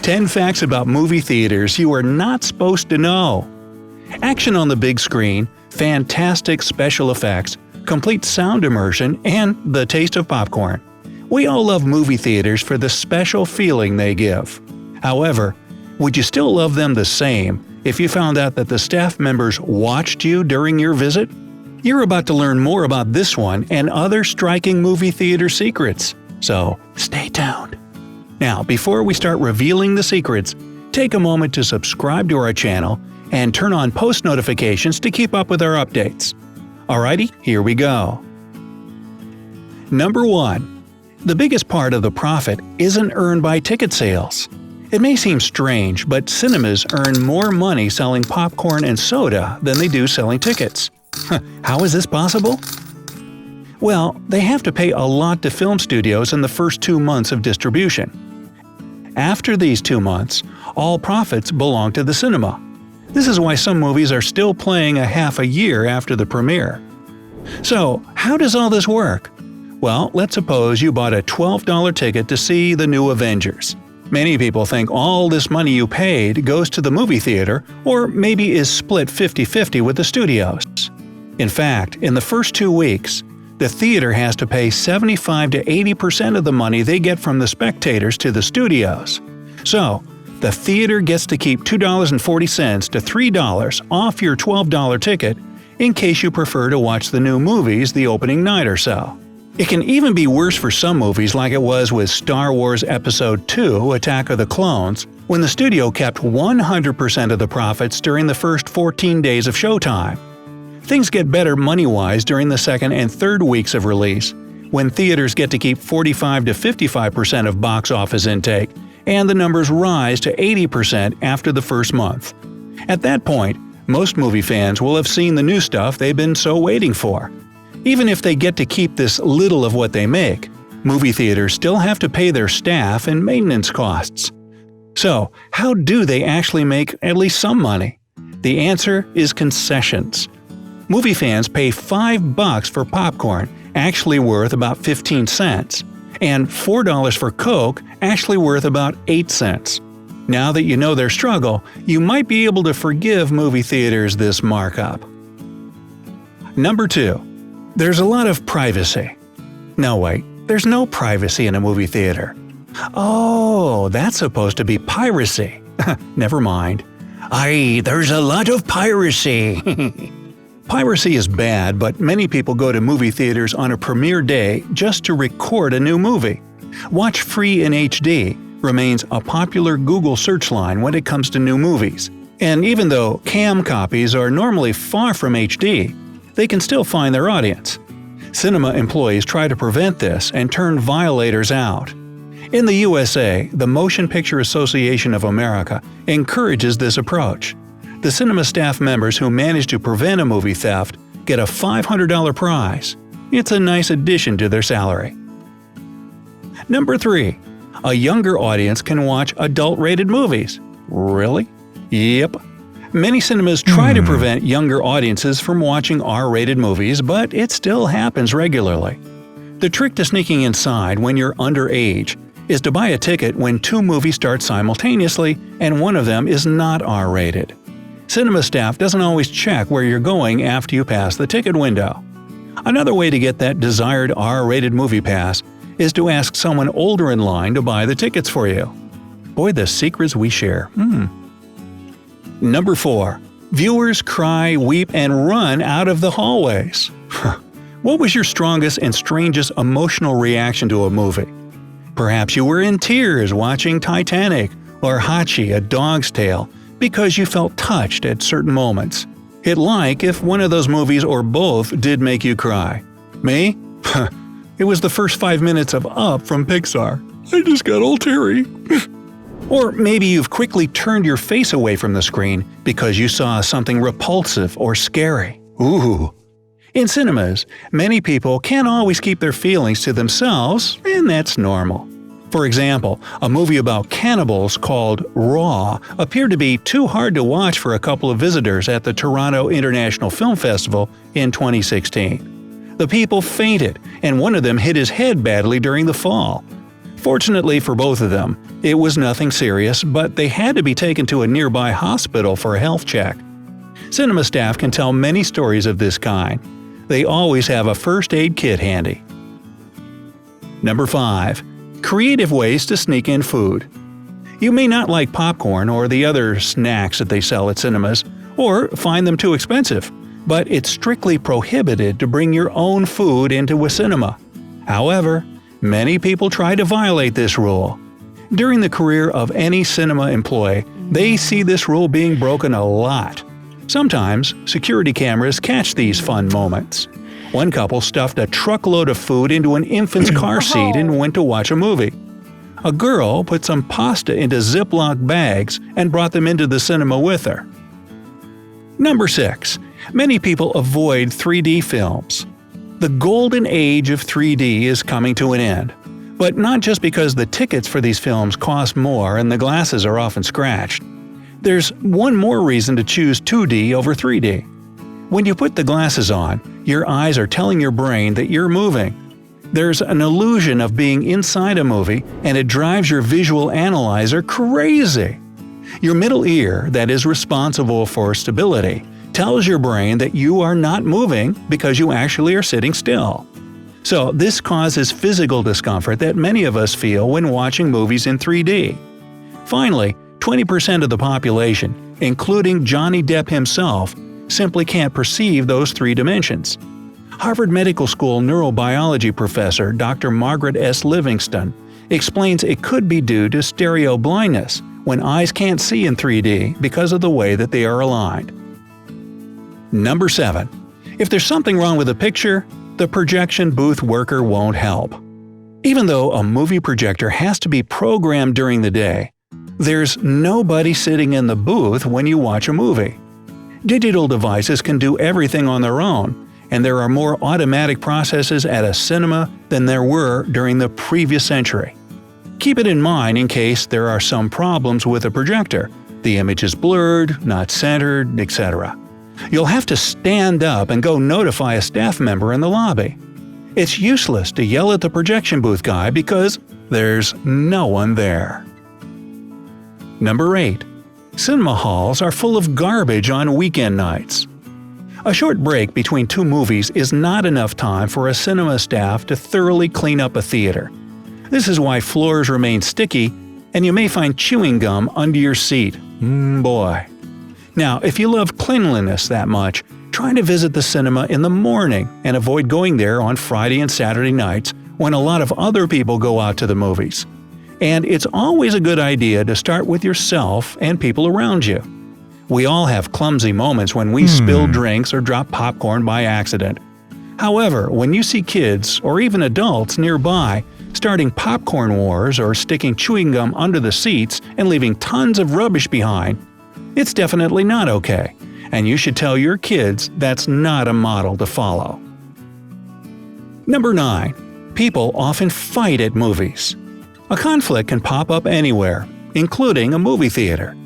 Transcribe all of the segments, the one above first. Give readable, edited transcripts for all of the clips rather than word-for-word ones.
10 facts about movie theaters you are not supposed to know. Action on the big screen, fantastic special effects, complete sound immersion, and the taste of popcorn. We all love movie theaters for the special feeling they give. However, would you still love them the same if you found out that the staff members watched you during your visit? You're about to learn more about this one and other striking movie theater secrets, so stay tuned. Now, before we start revealing the secrets, take a moment to subscribe to our channel and turn on post notifications to keep up with our updates. Alrighty, here we go. Number 1. The biggest part of the profit isn't earned by ticket sales. It may seem strange, but cinemas earn more money selling popcorn and soda than they do selling tickets. How is this possible? Well, they have to pay a lot to film studios in the first 2 months of distribution. After these 2 months, all profits belong to the cinema. This is why some movies are still playing a half a year after the premiere. So, how does all this work? Well, let's suppose you bought a $12 ticket to see the new Avengers. Many people think all this money you paid goes to the movie theater or maybe is split 50-50 with the studios. In fact, in the first 2 weeks, the theater has to pay 75 to 80% of the money they get from the spectators to the studios. So, the theater gets to keep $2.40 to $3 off your $12 ticket in case you prefer to watch the new movies the opening night or so. It can even be worse for some movies like it was with Star Wars Episode II: Attack of the Clones, when the studio kept 100% of the profits during the first 14 days of showtime. Things get better money-wise during the second and third weeks of release, when theaters get to keep 45 to 55% of box office intake, and the numbers rise to 80% after the first month. At that point, most movie fans will have seen the new stuff they've been so waiting for. Even if they get to keep this little of what they make, movie theaters still have to pay their staff and maintenance costs. So, how do they actually make at least some money? The answer is concessions. Movie fans pay $5 for popcorn, actually worth about 15 cents, and $4 for Coke, actually worth about 8 cents. Now that you know their struggle, you might be able to forgive movie theaters this markup. Number 2. There's a lot of privacy. No, wait, there's no privacy in a movie theater. Oh, that's supposed to be piracy. Never mind. There's a lot of piracy. Piracy is bad, but many people go to movie theaters on a premiere day just to record a new movie. Watch Free in HD remains a popular Google search line when it comes to new movies. And even though cam copies are normally far from HD, they can still find their audience. Cinema employees try to prevent this and turn violators out. In the USA, the Motion Picture Association of America encourages this approach. The cinema staff members who manage to prevent a movie theft get a $500 prize. It's a nice addition to their salary. Number 3. A younger audience can watch adult-rated movies. Really? Yep. Many cinemas try to prevent younger audiences from watching R-rated movies, but it still happens regularly. The trick to sneaking inside when you're underage is to buy a ticket when 2 movies start simultaneously and one of them is not R-rated. Cinema staff doesn't always check where you're going after you pass the ticket window. Another way to get that desired R-rated movie pass is to ask someone older in line to buy the tickets for you. Boy, the secrets we share. Number 4. Viewers cry, weep, and run out of the hallways. What was your strongest and strangest emotional reaction to a movie? Perhaps you were in tears watching Titanic or Hachi: A Dog's Tale because you felt touched at certain moments. Hit like if one of those movies or both did make you cry. Me? It was the first 5 minutes of Up from Pixar. I just got all teary. Or maybe you've quickly turned your face away from the screen because you saw something repulsive or scary. Ooh. In cinemas, many people can't always keep their feelings to themselves, and that's normal. For example, a movie about cannibals called Raw appeared to be too hard to watch for a couple of visitors at the Toronto International Film Festival in 2016. The people fainted, and one of them hit his head badly during the fall. Fortunately for both of them, it was nothing serious, but they had to be taken to a nearby hospital for a health check. Cinema staff can tell many stories of this kind. They always have a first aid kit handy. Number 5. Creative ways to sneak in food. You may not like popcorn or the other snacks that they sell at cinemas, or find them too expensive, but it's strictly prohibited to bring your own food into a cinema. However, many people try to violate this rule. During the career of any cinema employee, they see this rule being broken a lot. Sometimes, security cameras catch these fun moments. One couple stuffed a truckload of food into an infant's car seat and went to watch a movie. A girl put some pasta into Ziploc bags and brought them into the cinema with her. Number 6. Many people avoid 3D films. The golden age of 3D is coming to an end. But not just because the tickets for these films cost more and the glasses are often scratched. There's one more reason to choose 2D over 3D. When you put the glasses on, your eyes are telling your brain that you're moving. There's an illusion of being inside a movie, and it drives your visual analyzer crazy. Your middle ear, that is responsible for stability, tells your brain that you are not moving because you actually are sitting still. So this causes physical discomfort that many of us feel when watching movies in 3D. Finally, 20% of the population, including Johnny Depp himself, simply can't perceive those 3 dimensions. Harvard Medical School neurobiology professor Dr. Margaret S. Livingston explains it could be due to stereo blindness, when eyes can't see in 3D because of the way that they are aligned. Number 7. If there's something wrong with a picture, the projection booth worker won't help. Even though a movie projector has to be programmed during the day, there's nobody sitting in the booth when you watch a movie. Digital devices can do everything on their own, and there are more automatic processes at a cinema than there were during the previous century. Keep it in mind in case there are some problems with a projector. The image is blurred, not centered, etc. You'll have to stand up and go notify a staff member in the lobby. It's useless to yell at the projection booth guy because there's no one there. Number 8. Cinema halls are full of garbage on weekend nights. A short break between 2 movies is not enough time for a cinema staff to thoroughly clean up a theater. This is why floors remain sticky, and you may find chewing gum under your seat. Boy. Now, if you love cleanliness that much, try to visit the cinema in the morning and avoid going there on Friday and Saturday nights when a lot of other people go out to the movies. And it's always a good idea to start with yourself and people around you. We all have clumsy moments when we spill drinks or drop popcorn by accident. However, when you see kids, or even adults nearby, starting popcorn wars or sticking chewing gum under the seats and leaving tons of rubbish behind, it's definitely not okay, and you should tell your kids that's not a model to follow. Number 9. People often fight at movies. A conflict can pop up anywhere, including a movie theater.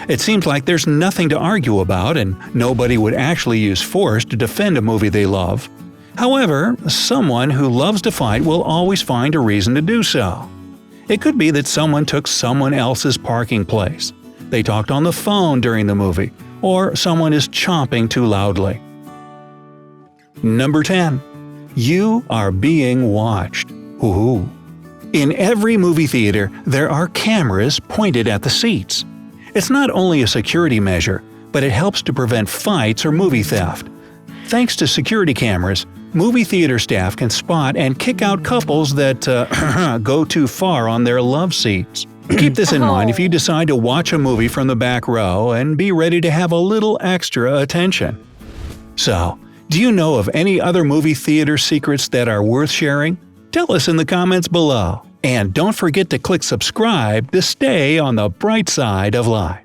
It seems like there's nothing to argue about, and nobody would actually use force to defend a movie they love. However, someone who loves to fight will always find a reason to do so. It could be that someone took someone else's parking place, they talked on the phone during the movie, or someone is chomping too loudly. Number 10. You are being watched. Ooh. In every movie theater, there are cameras pointed at the seats. It's not only a security measure, but it helps to prevent fights or movie theft. Thanks to security cameras, movie theater staff can spot and kick out couples that go too far on their love seats. Keep this in mind if you decide to watch a movie from the back row, and be ready to have a little extra attention. So, do you know of any other movie theater secrets that are worth sharing? Tell us in the comments below. And don't forget to click subscribe to stay on the bright side of life.